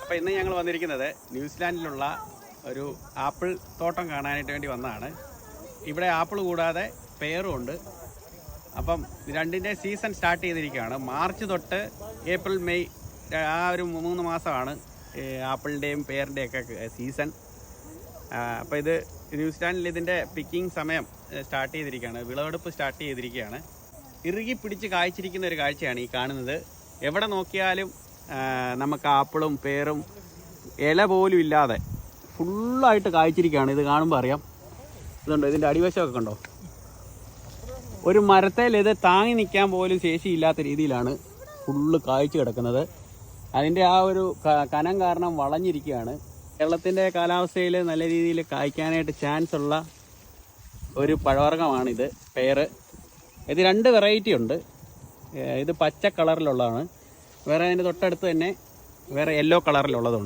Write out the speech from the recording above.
അപ്പോൾ ഇന്ന് ഞങ്ങൾ വന്നിരിക്കുന്നത് ന്യൂസിലാൻഡിലുള്ള ഒരു ആപ്പിൾ തോട്ടം കാണാനായിട്ട് വേണ്ടി വന്നതാണ്. ഇവിടെ ആപ്പിൾ കൂടാതെ പെയറും ഉണ്ട്. അപ്പം രണ്ടിൻ്റെ സീസൺ സ്റ്റാർട്ട് ചെയ്തിരിക്കുകയാണ്. മാർച്ച് തൊട്ട് ഏപ്രിൽ മെയ് ആ ഒരു 3 മാസമാണ് ആപ്പിളിൻ്റെയും പെയറിൻ്റെയൊക്കെ സീസൺ. അപ്പോൾ ഇത് ന്യൂസിലാൻഡിൽ ഇതിൻ്റെ പിക്കിംഗ് സമയം സ്റ്റാർട്ട് ചെയ്തിരിക്കുകയാണ്, വിളവെടുപ്പ് സ്റ്റാർട്ട് ചെയ്തിരിക്കുകയാണ്. ഇറുകി പിടിച്ച് കായ്ച്ചിരിക്കുന്ന ഒരു കാഴ്ചയാണ് ഈ കാണുന്നത്. എവിടെ നോക്കിയാലും നമുക്ക് ആപ്പിളും പെയറും ഇല പോലും ഇല്ലാതെ ഫുള്ളായിട്ട് കായ്ച്ചിരിക്കുകയാണ്. ഇത് കാണുമ്പോൾ അറിയാം. ഇതുണ്ടോ, ഇതിൻ്റെ അടിവശമൊക്കെ കണ്ടോ? ഒരു മരത്തേൽ ഇത് താങ്ങി നിൽക്കാൻ പോലും ശേഷിയില്ലാത്ത രീതിയിലാണ് ഫുള്ള് കായ്ച്ചു കിടക്കുന്നത്. അതിൻ്റെ ആ ഒരു കനം കാരണം വളഞ്ഞിരിക്കുകയാണ്. കേരളത്തിൻ്റെ കാലാവസ്ഥയിൽ നല്ല രീതിയിൽ കായ്ക്കാനായിട്ട് ചാൻസ് ഉള്ള ഒരു പഴവർഗ്ഗമാണിത്, പെയർ. ഇത് 2 വെറൈറ്റി ഉണ്ട്. ഇത് പച്ച കളറിലുള്ളതാണ്. വേറെ അതിൻ്റെ തൊട്ടടുത്ത് തന്നെ വേറെ യെല്ലോ കളറിലുള്ളതുണ്ട്.